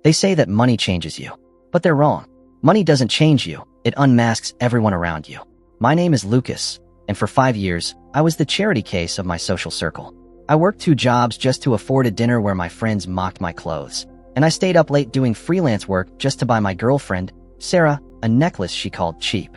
They say that money changes you, but they're wrong. Money doesn't change you, it unmasks everyone around you. My name is Lucas, and for 5 years, I was the charity case of my social circle. I worked 2 jobs just to afford a dinner where my friends mocked my clothes, and I stayed up late doing freelance work just to buy my girlfriend, Sarah, a necklace she called cheap.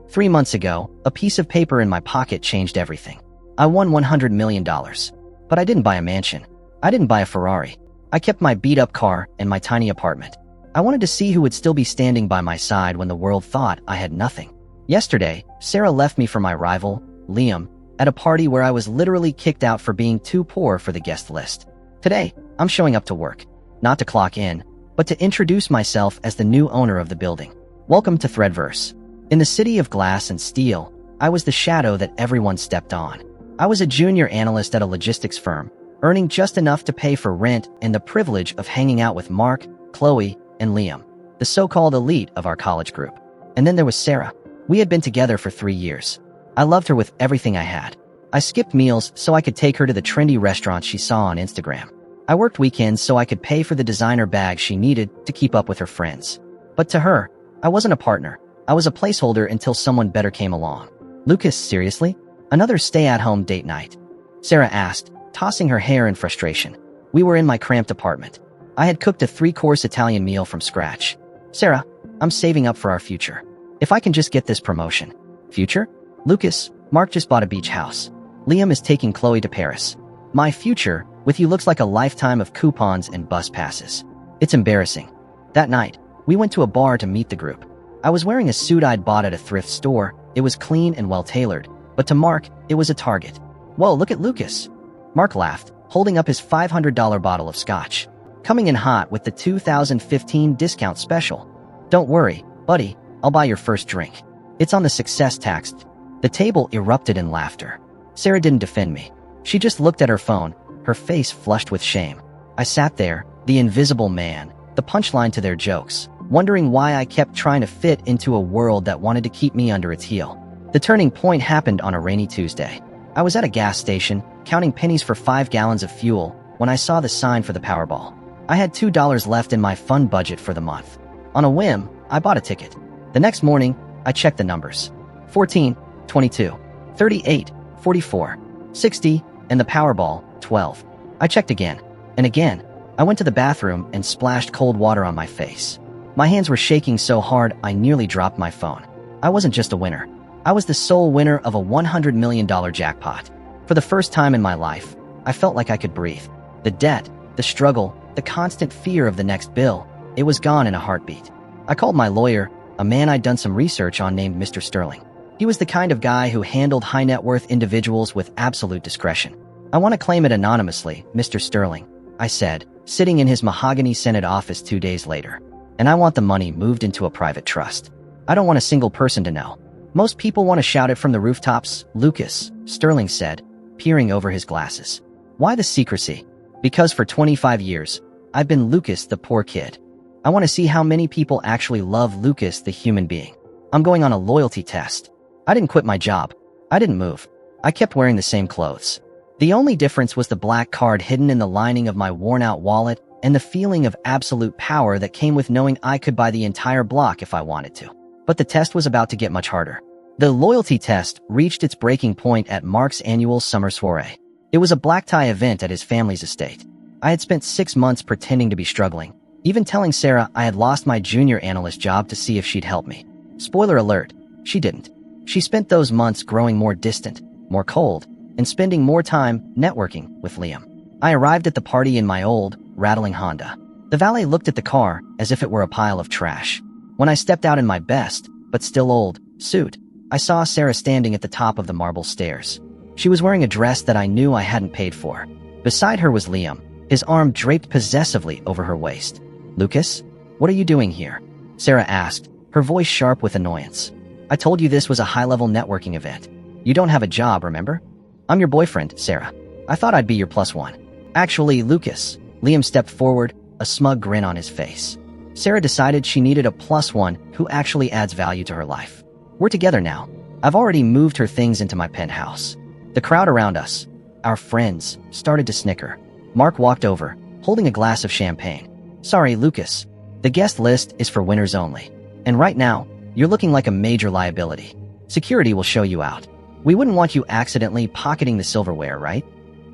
3 months ago, a piece of paper in my pocket changed everything. I won $100 million. But I didn't buy a mansion. I didn't buy a Ferrari. I kept my beat-up car and my tiny apartment. I wanted to see who would still be standing by my side when the world thought I had nothing. Yesterday, Sarah left me for my rival, Liam, at a party where I was literally kicked out for being too poor for the guest list. Today, I'm showing up to work, not to clock in, but to introduce myself as the new owner of the building. Welcome to ThreadVerse. In the city of glass and steel, I was the shadow that everyone stepped on. I was a junior analyst at a logistics firm, earning just enough to pay for rent and the privilege of hanging out with Mark, Chloe, and Liam, the so-called elite of our college group. And then there was Sarah. We had been together for 3 years. I loved her with everything I had. I skipped meals so I could take her to the trendy restaurants she saw on Instagram. I worked weekends so I could pay for the designer bags she needed to keep up with her friends. But to her, I wasn't a partner. I was a placeholder until someone better came along. Lucas, seriously? Another stay-at-home date night? Sarah asked, tossing her hair in frustration. We were in my cramped apartment. I had cooked a 3-course Italian meal from scratch. Sarah, I'm saving up for our future. If I can just get this promotion. Future? Lucas, Mark just bought a beach house. Liam is taking Chloe to Paris. My future, with you, looks like a lifetime of coupons and bus passes. It's embarrassing. That night, we went to a bar to meet the group. I was wearing a suit I'd bought at a thrift store. It was clean and well-tailored, but to Mark, it was a Target. Whoa, look at Lucas. Mark laughed, holding up his $500 bottle of scotch. Coming in hot with the 2015 discount special. Don't worry, buddy, I'll buy your first drink. It's on the success tax. The table erupted in laughter. Sarah didn't defend me. She just looked at her phone, her face flushed with shame. I sat there, the invisible man, the punchline to their jokes, wondering why I kept trying to fit into a world that wanted to keep me under its heel. The turning point happened on a rainy Tuesday. I was at a gas station, counting pennies for 5 gallons of fuel, when I saw the sign for the Powerball. I had $2 left in my fund budget for the month. On a whim, I bought a ticket. The next morning, I checked the numbers. 14, 22, 38, 44, 60, and the Powerball, 12. I checked again, and again. I went to the bathroom and splashed cold water on my face. My hands were shaking so hard I nearly dropped my phone. I wasn't just a winner. I was the sole winner of a $100 million jackpot. For the first time in my life, I felt like I could breathe. The debt, the struggle, the constant fear of the next bill, it was gone in a heartbeat. I called my lawyer, a man I'd done some research on named Mr. Sterling. He was the kind of guy who handled high-net-worth individuals with absolute discretion. I want to claim it anonymously, Mr. Sterling, I said, sitting in his mahogany Senate office 2 days later. And I want the money moved into a private trust. I don't want a single person to know. Most people want to shout it from the rooftops, Lucas, Sterling said, peering over his glasses. Why the secrecy? Because for 25 years, I've been Lucas the poor kid. I want to see how many people actually love Lucas the human being. I'm going on a loyalty test. I didn't quit my job. I didn't move. I kept wearing the same clothes. The only difference was the black card hidden in the lining of my worn-out wallet and the feeling of absolute power that came with knowing I could buy the entire block if I wanted to. But the test was about to get much harder. The loyalty test reached its breaking point at Mark's annual summer soiree. It was a black tie event at his family's estate. I had spent 6 months pretending to be struggling, even telling Sarah I had lost my junior analyst job to see if she'd help me. Spoiler alert, she didn't. She spent those months growing more distant, more cold, and spending more time networking with Liam. I arrived at the party in my old, rattling Honda. The valet looked at the car as if it were a pile of trash. When I stepped out in my best, but still old, suit, I saw Sarah standing at the top of the marble stairs. She was wearing a dress that I knew I hadn't paid for. Beside her was Liam, his arm draped possessively over her waist. Lucas, what are you doing here? Sarah asked, her voice sharp with annoyance. I told you this was a high-level networking event. You don't have a job, remember? I'm your boyfriend, Sarah. I thought I'd be your plus one. Actually, Lucas. Liam stepped forward, a smug grin on his face. Sarah decided she needed a plus one who actually adds value to her life. We're together now. I've already moved her things into my penthouse. The crowd around us, our friends, started to snicker. Mark walked over, holding a glass of champagne. Sorry, Lucas, The guest list is for winners only. And right now, you're looking like a major liability. Security will show you out. We wouldn't want you accidentally pocketing the silverware, right?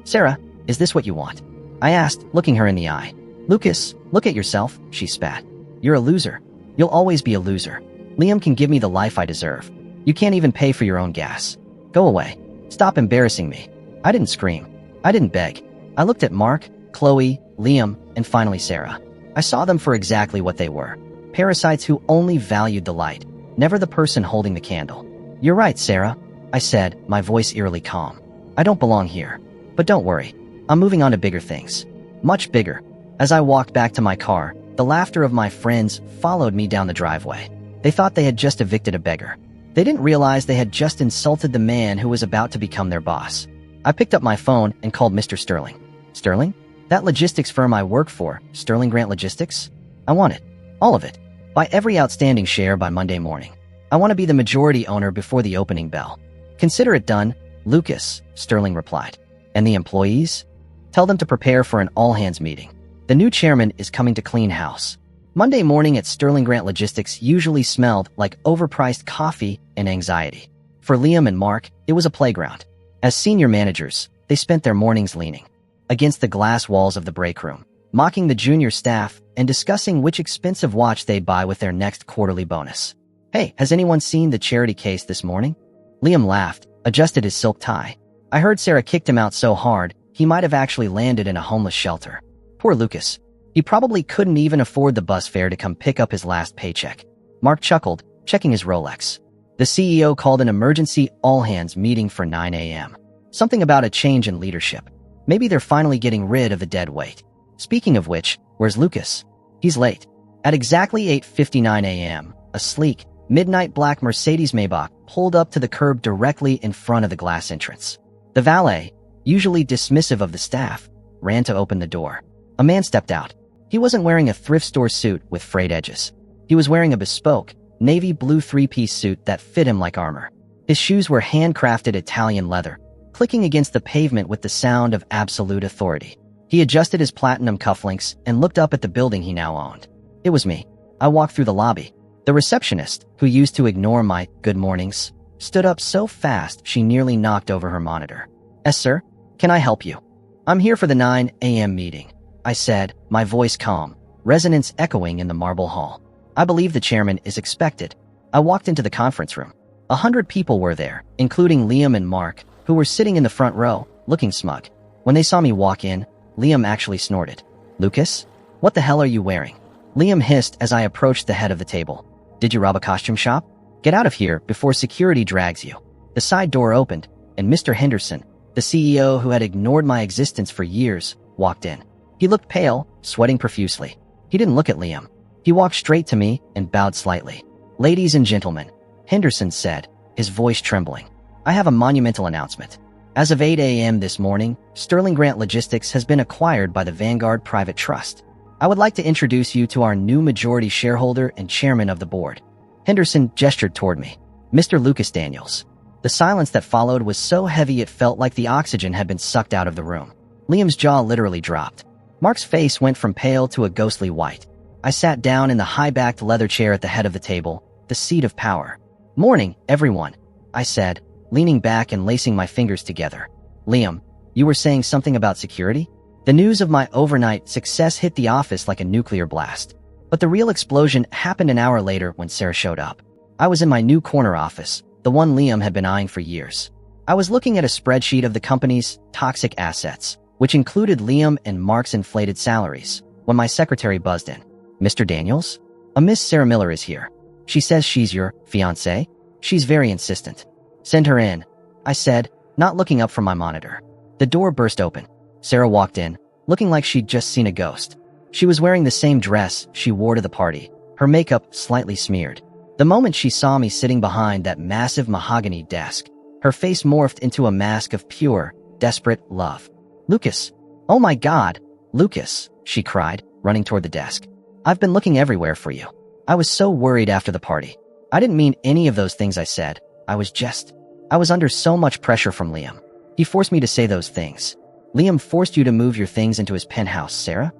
Sarah, is this what you want? I asked, looking her in the eye. Lucas, look at yourself, she spat. You're a loser. You'll always be a loser. Liam can give me the life I deserve. You can't even pay for your own gas. Go away. Stop embarrassing me. I didn't scream. I didn't beg. I looked at Mark, Chloe, Liam, and finally Sarah. I saw them for exactly what they were. Parasites who only valued the light, never the person holding the candle. You're right, Sarah, I said, my voice eerily calm. I don't belong here. But don't worry. I'm moving on to bigger things. Much bigger. As I walked back to my car, the laughter of my friends followed me down the driveway. They thought they had just evicted a beggar. They didn't realize they had just insulted the man who was about to become their boss. I picked up my phone and called Mr. Sterling. Sterling? That logistics firm I work for, Sterling Grant Logistics? I want it. All of it. Buy every outstanding share by Monday morning. I want to be the majority owner before the opening bell. Consider it done, Lucas, Sterling replied. And the employees? Tell them to prepare for an all-hands meeting. The new chairman is coming to clean house. Monday morning at Sterling Grant Logistics usually smelled like overpriced coffee and anxiety. For Liam and Mark, it was a playground. As senior managers, they spent their mornings leaning against the glass walls of the break room, mocking the junior staff and discussing which expensive watch they'd buy with their next quarterly bonus. Hey, has anyone seen the charity case this morning? Liam laughed, adjusted his silk tie. I heard Sarah kicked him out so hard, he might have actually landed in a homeless shelter. Poor Lucas. He probably couldn't even afford the bus fare to come pick up his last paycheck. Mark chuckled, checking his Rolex. The CEO called an emergency all-hands meeting for 9 a.m. Something about a change in leadership. Maybe they're finally getting rid of the dead weight. Speaking of which, where's Lucas? He's late. At exactly 8:59 a.m., a sleek, midnight black Mercedes Maybach pulled up to the curb directly in front of the glass entrance. The valet, usually dismissive of the staff, ran to open the door. A man stepped out. He wasn't wearing a thrift store suit with frayed edges. He was wearing a bespoke, navy blue three-piece suit that fit him like armor. His shoes were handcrafted Italian leather, clicking against the pavement with the sound of absolute authority. He adjusted his platinum cufflinks and looked up at the building he now owned. It was me. I walked through the lobby. The receptionist, who used to ignore my good mornings, stood up so fast she nearly knocked over her monitor. Yes, sir? Can I help you? I'm here for the 9 a.m. meeting, I said, my voice calm, resonance echoing in the marble hall. I believe the chairman is expected. I walked into the conference room. 100 people were there, including Liam and Mark, who were sitting in the front row, looking smug. When they saw me walk in, Liam actually snorted. Lucas? What the hell are you wearing? Liam hissed as I approached the head of the table. Did you rob a costume shop? Get out of here before security drags you. The side door opened, and Mr. Henderson, the CEO who had ignored my existence for years, walked in. He looked pale, sweating profusely. He didn't look at Liam. He walked straight to me and bowed slightly. Ladies and gentlemen, Henderson said, his voice trembling. I have a monumental announcement. As of 8 a.m. this morning, Sterling Grant Logistics has been acquired by the Vanguard Private Trust. I would like to introduce you to our new majority shareholder and chairman of the board. Henderson gestured toward me. Mr. Lucas Daniels. The silence that followed was so heavy it felt like the oxygen had been sucked out of the room. Liam's jaw literally dropped. Mark's face went from pale to a ghostly white. I sat down in the high-backed leather chair at the head of the table, the seat of power. Morning, everyone, I said, leaning back and lacing my fingers together. Liam, you were saying something about security? The news of my overnight success hit the office like a nuclear blast. But the real explosion happened an hour later when Sarah showed up. I was in my new corner office, the one Liam had been eyeing for years. I was looking at a spreadsheet of the company's toxic assets, which included Liam and Mark's inflated salaries, when my secretary buzzed in. Mr. Daniels? A Miss Sarah Miller is here. She says she's your fiancé. She's very insistent. Send her in, I said, not looking up from my monitor. The door burst open. Sarah walked in, looking like she'd just seen a ghost. She was wearing the same dress she wore to the party, her makeup slightly smeared. The moment she saw me sitting behind that massive mahogany desk, her face morphed into a mask of pure, desperate love. Lucas. Oh my God, Lucas, she cried, running toward the desk. I've been looking everywhere for you. I was so worried after the party. I didn't mean any of those things I said. I was under so much pressure from Liam. He forced me to say those things. Liam forced you to move your things into his penthouse, Sarah?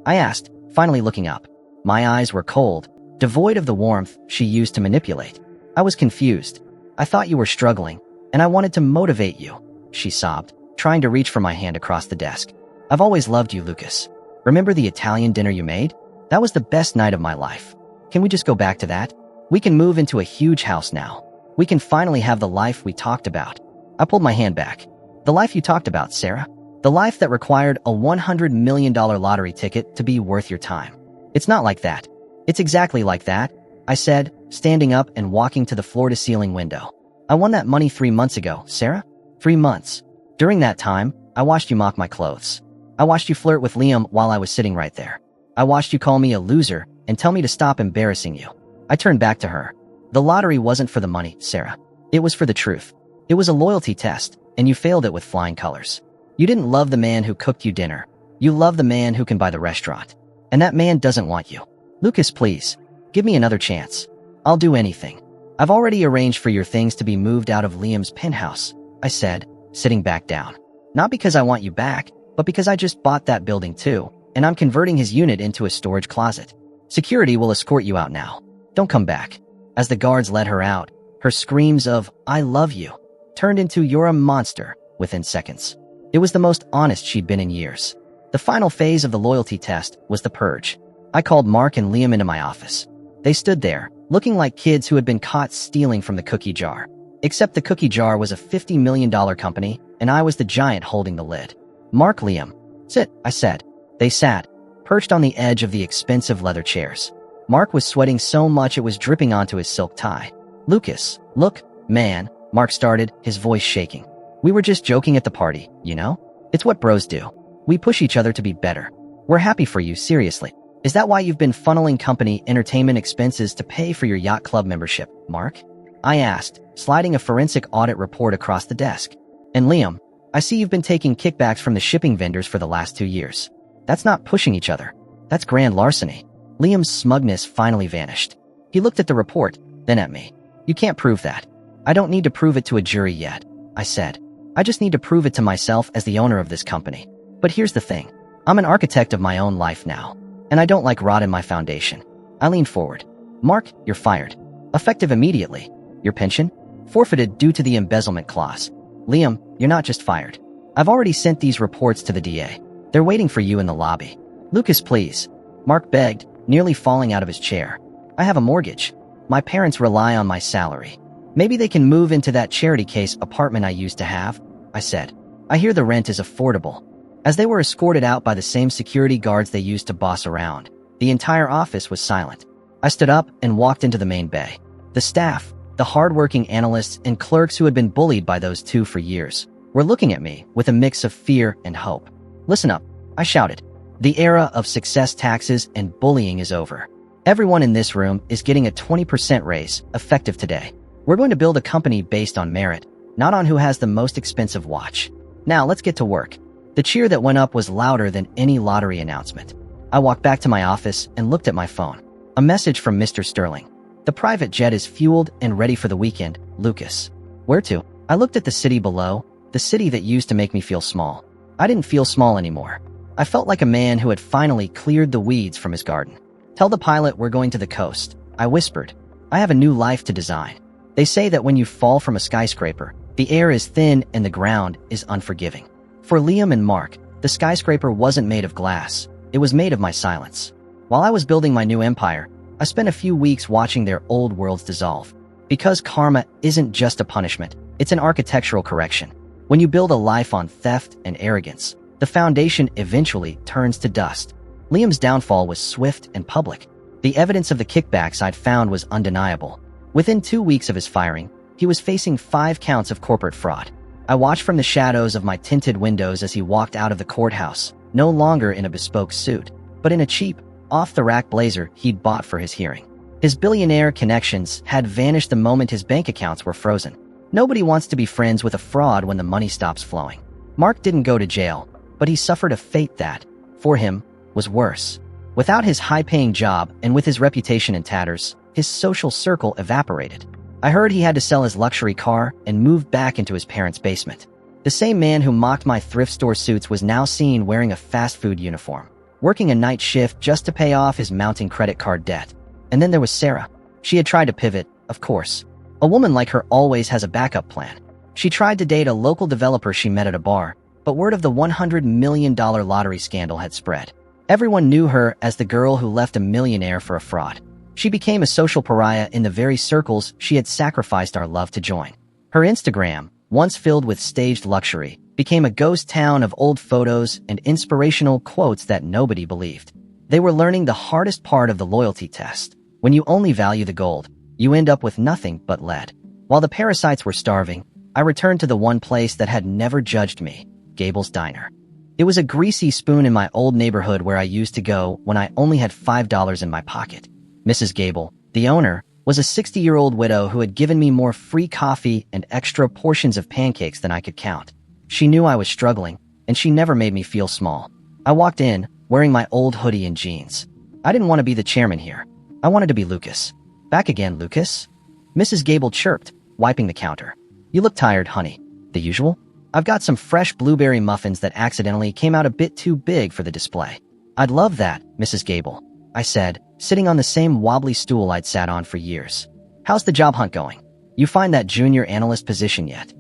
I asked, finally looking up. My eyes were cold, devoid of the warmth she used to manipulate. I was confused. I thought you were struggling, and I wanted to motivate you, she sobbed, trying to reach for my hand across the desk. I've always loved you, Lucas. Remember the Italian dinner you made? That was the best night of my life. Can we just go back to that? We can move into a huge house now. We can finally have the life we talked about. I pulled my hand back. The life you talked about, Sarah? The life that required a $100 million lottery ticket to be worth your time. It's not like that. It's exactly like that, I said, standing up and walking to the floor-to-ceiling window. I won that money 3 months ago, Sarah. 3 months. During that time, I watched you mock my clothes. I watched you flirt with Liam while I was sitting right there. I watched you call me a loser and tell me to stop embarrassing you. I turned back to her. The lottery wasn't for the money, Sarah. It was for the truth. It was a loyalty test, and you failed it with flying colors. You didn't love the man who cooked you dinner. You love the man who can buy the restaurant. And that man doesn't want you. Lucas, please, give me another chance. I'll do anything. I've already arranged for your things to be moved out of Liam's penthouse, I said, sitting back down. Not because I want you back, but because I just bought that building too, and I'm converting his unit into a storage closet. Security will escort you out now. Don't come back. As the guards led her out, her screams of, "I love you," turned into "You're a monster" within seconds. It was the most honest she'd been in years. The final phase of the loyalty test was the purge. I called Mark and Liam into my office. They stood there, looking like kids who had been caught stealing from the cookie jar. Except the cookie jar was a $50 million company, and I was the giant holding the lid. Mark, Liam. Sit, I said. They sat, perched on the edge of the expensive leather chairs. Mark was sweating so much it was dripping onto his silk tie. Lucas, look, man, Mark started, his voice shaking. We were just joking at the party, you know? It's what bros do. We push each other to be better. We're happy for you, seriously. Is that why you've been funneling company entertainment expenses to pay for your yacht club membership, Mark? I asked, sliding a forensic audit report across the desk. And Liam, I see you've been taking kickbacks from the shipping vendors for the last 2 years. That's not pushing each other. That's grand larceny. Liam's smugness finally vanished. He looked at the report, then at me. You can't prove that. I don't need to prove it to a jury yet, I said. I just need to prove it to myself as the owner of this company. But here's the thing. I'm an architect of my own life now, and I don't like rot in my foundation. I leaned forward. Mark, you're fired. Effective immediately. Your pension? Forfeited due to the embezzlement clause. Liam, you're not just fired. I've already sent these reports to the DA. They're waiting for you in the lobby. Lucas, please. Mark begged, nearly falling out of his chair. I have a mortgage. My parents rely on my salary. Maybe they can move into that charity case apartment I used to have, I said. I hear the rent is affordable. As they were escorted out by the same security guards they used to boss around, the entire office was silent. I stood up and walked into the main bay. The staff, the hardworking analysts and clerks who had been bullied by those two for years, were looking at me with a mix of fear and hope. Listen up, I shouted. The era of success taxes and bullying is over. Everyone in this room is getting a 20% raise, effective today. We're going to build a company based on merit, not on who has the most expensive watch. Now let's get to work. The cheer that went up was louder than any lottery announcement. I walked back to my office and looked at my phone. A message from Mr. Sterling. The private jet is fueled and ready for the weekend, Lucas. Where to? I looked at the city below, the city that used to make me feel small. I didn't feel small anymore. I felt like a man who had finally cleared the weeds from his garden. Tell the pilot we're going to the coast, I whispered. I have a new life to design. They say that when you fall from a skyscraper, the air is thin and the ground is unforgiving. For Liam and Mark, the skyscraper wasn't made of glass. It was made of my silence. While I was building my new empire, I spent a few weeks watching their old worlds dissolve. Because karma isn't just a punishment, it's an architectural correction. When you build a life on theft and arrogance, the foundation eventually turns to dust. Liam's downfall was swift and public. The evidence of the kickbacks I'd found was undeniable. Within 2 weeks of his firing, he was facing 5 counts of corporate fraud. I watched from the shadows of my tinted windows as he walked out of the courthouse, no longer in a bespoke suit, but in a cheap, off-the-rack blazer he'd bought for his hearing. His billionaire connections had vanished the moment his bank accounts were frozen. Nobody wants to be friends with a fraud when the money stops flowing. Mark didn't go to jail, but he suffered a fate that, for him, was worse. Without his high-paying job and with his reputation in tatters, his social circle evaporated. I heard he had to sell his luxury car and move back into his parents' basement. The same man who mocked my thrift store suits was now seen wearing a fast food uniform. working a night shift just to pay off his mounting credit card debt. And then there was Sarah. She had tried to pivot, of course. A woman like her always has a backup plan. She tried to date a local developer she met at a bar, but word of the $100 million lottery scandal had spread. Everyone knew her as the girl who left a millionaire for a fraud. She became a social pariah in the very circles she had sacrificed our love to join. Her Instagram, once filled with staged luxury, became a ghost town of old photos and inspirational quotes that nobody believed. They were learning the hardest part of the loyalty test. When you only value the gold, you end up with nothing but lead. While the parasites were starving, I returned to the one place that had never judged me, Gable's Diner. It was a greasy spoon in my old neighborhood where I used to go when I only had $5 in my pocket. Mrs. Gable, the owner, was a 60-year-old widow who had given me more free coffee and extra portions of pancakes than I could count. She knew I was struggling, and she never made me feel small. I walked in, wearing my old hoodie and jeans. I didn't want to be the chairman here. I wanted to be Lucas. Back again, Lucas? Mrs. Gable chirped, wiping the counter. You look tired, honey. The usual? I've got some fresh blueberry muffins that accidentally came out a bit too big for the display. I'd love that, Mrs. Gable, I said, sitting on the same wobbly stool I'd sat on for years. How's the job hunt going? You find that junior analyst position yet?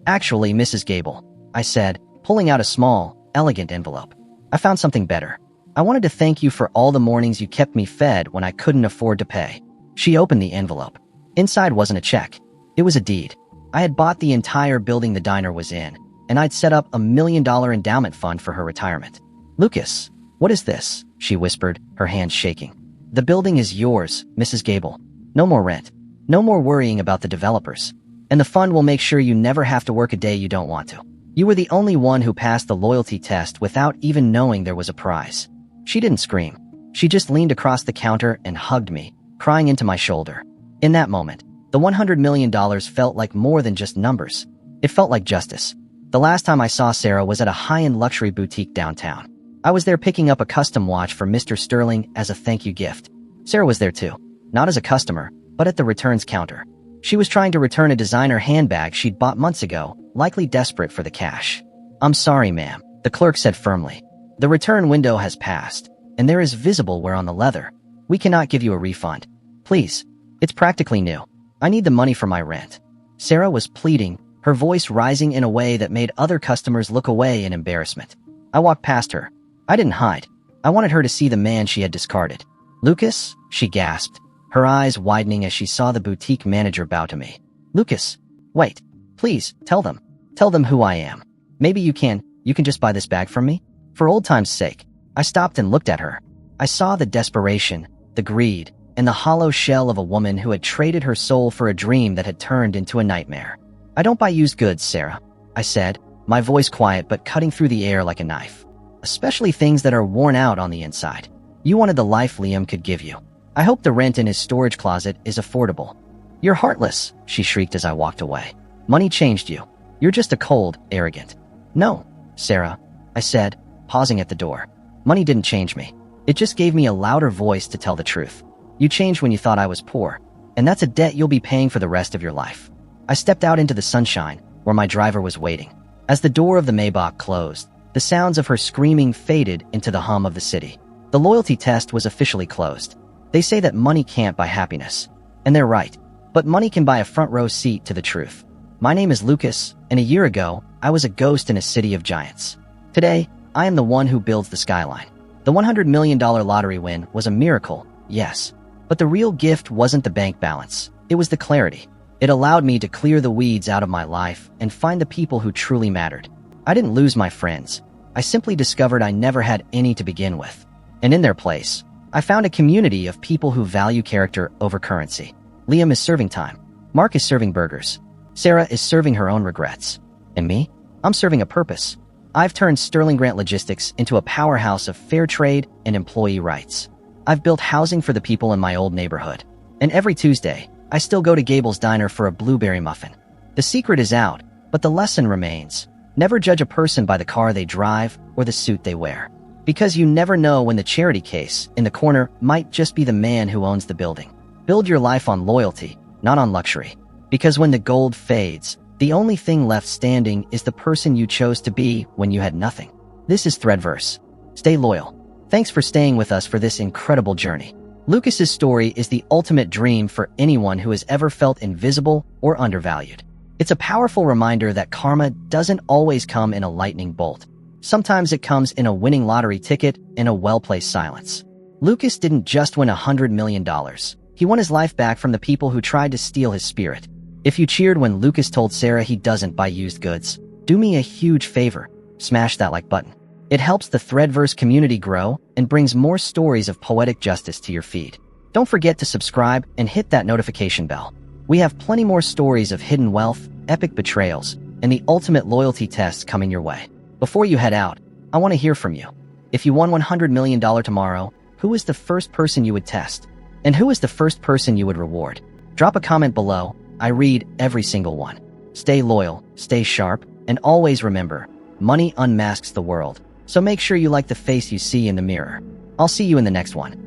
Actually, Mrs. Gable, I said, pulling out a small, elegant envelope. I found something better. I wanted to thank you for all the mornings you kept me fed when I couldn't afford to pay. She opened the envelope. Inside wasn't a check. It was a deed. I had bought the entire building the diner was in, and I'd set up $1 million endowment fund for her retirement. Lucas, what is this? She whispered, her hands shaking. The building is yours, Mrs. Gable. No more rent. No more worrying about the developers. And the fund will make sure you never have to work a day you don't want to. You were the only one who passed the loyalty test without even knowing there was a prize. She didn't scream. She just leaned across the counter and hugged me, crying into my shoulder. In that moment, the $100 million felt like more than just numbers. It felt like justice. The last time I saw Sarah was at a high-end luxury boutique downtown. I was there picking up a custom watch for Mr. Sterling as a thank you gift. Sarah was there too, not as a customer, but at the returns counter. She was trying to return a designer handbag she'd bought months ago, likely desperate for the cash. I'm sorry, ma'am, the clerk said firmly. The return window has passed, and there is visible wear on the leather. We cannot give you a refund. Please. It's practically new. I need the money for my rent. Sarah was pleading, her voice rising in a way that made other customers look away in embarrassment. I walked past her. I didn't hide. I wanted her to see the man she had discarded. Lucas? She gasped, her eyes widening as she saw the boutique manager bow to me. Lucas, wait. Please, tell them. Tell them who I am. Maybe you can just buy this bag from me? For old time's sake. I stopped and looked at her. I saw the desperation, the greed, and the hollow shell of a woman who had traded her soul for a dream that had turned into a nightmare. I don't buy used goods, Sarah, I said, my voice quiet but cutting through the air like a knife. Especially things that are worn out on the inside. You wanted the life Liam could give you. I hope the rent in his storage closet is affordable. You're heartless, she shrieked as I walked away. Money changed you. You're just a cold, arrogant. No, Sarah, I said, pausing at the door. Money didn't change me. It just gave me a louder voice to tell the truth. You changed when you thought I was poor, and that's a debt you'll be paying for the rest of your life. I stepped out into the sunshine, where my driver was waiting. As the door of the Maybach closed, the sounds of her screaming faded into the hum of the city. The loyalty test was officially closed. They say that money can't buy happiness, and they're right, but money can buy a front row seat to the truth. My name is Lucas, and a year ago, I was a ghost in a city of giants. Today, I am the one who builds the skyline. The $100 million lottery win was a miracle, yes. But the real gift wasn't the bank balance. It was the clarity. It allowed me to clear the weeds out of my life and find the people who truly mattered. I didn't lose my friends. I simply discovered I never had any to begin with. And in their place, I found a community of people who value character over currency. Liam is serving time. Mark is serving burgers. Sarah is serving her own regrets. And me? I'm serving a purpose. I've turned Sterling Grant Logistics into a powerhouse of fair trade and employee rights. I've built housing for the people in my old neighborhood. And every Tuesday, I still go to Gable's Diner for a blueberry muffin. The secret is out, but the lesson remains. Never judge a person by the car they drive or the suit they wear. Because you never know when the charity case in the corner might just be the man who owns the building. Build your life on loyalty, not on luxury. Because when the gold fades, the only thing left standing is the person you chose to be when you had nothing. This is ThreadVerse. Stay loyal. Thanks for staying with us for this incredible journey. Lucas's story is the ultimate dream for anyone who has ever felt invisible or undervalued. It's a powerful reminder that karma doesn't always come in a lightning bolt. Sometimes it comes in a winning lottery ticket in a well-placed silence. Lucas didn't just win $100 million. He won his life back from the people who tried to steal his spirit. If you cheered when Lucas told Sarah he doesn't buy used goods, do me a huge favor. Smash that like button. It helps the ThreadVerse community grow and brings more stories of poetic justice to your feed. Don't forget to subscribe and hit that notification bell. We have plenty more stories of hidden wealth, epic betrayals, and the ultimate loyalty tests coming your way. Before you head out, I want to hear from you. If you won $100 million tomorrow, who is the first person you would test? And who is the first person you would reward? Drop a comment below. I read every single one. Stay loyal, stay sharp, and always remember, money unmasks the world. So make sure you like the face you see in the mirror. I'll see you in the next one.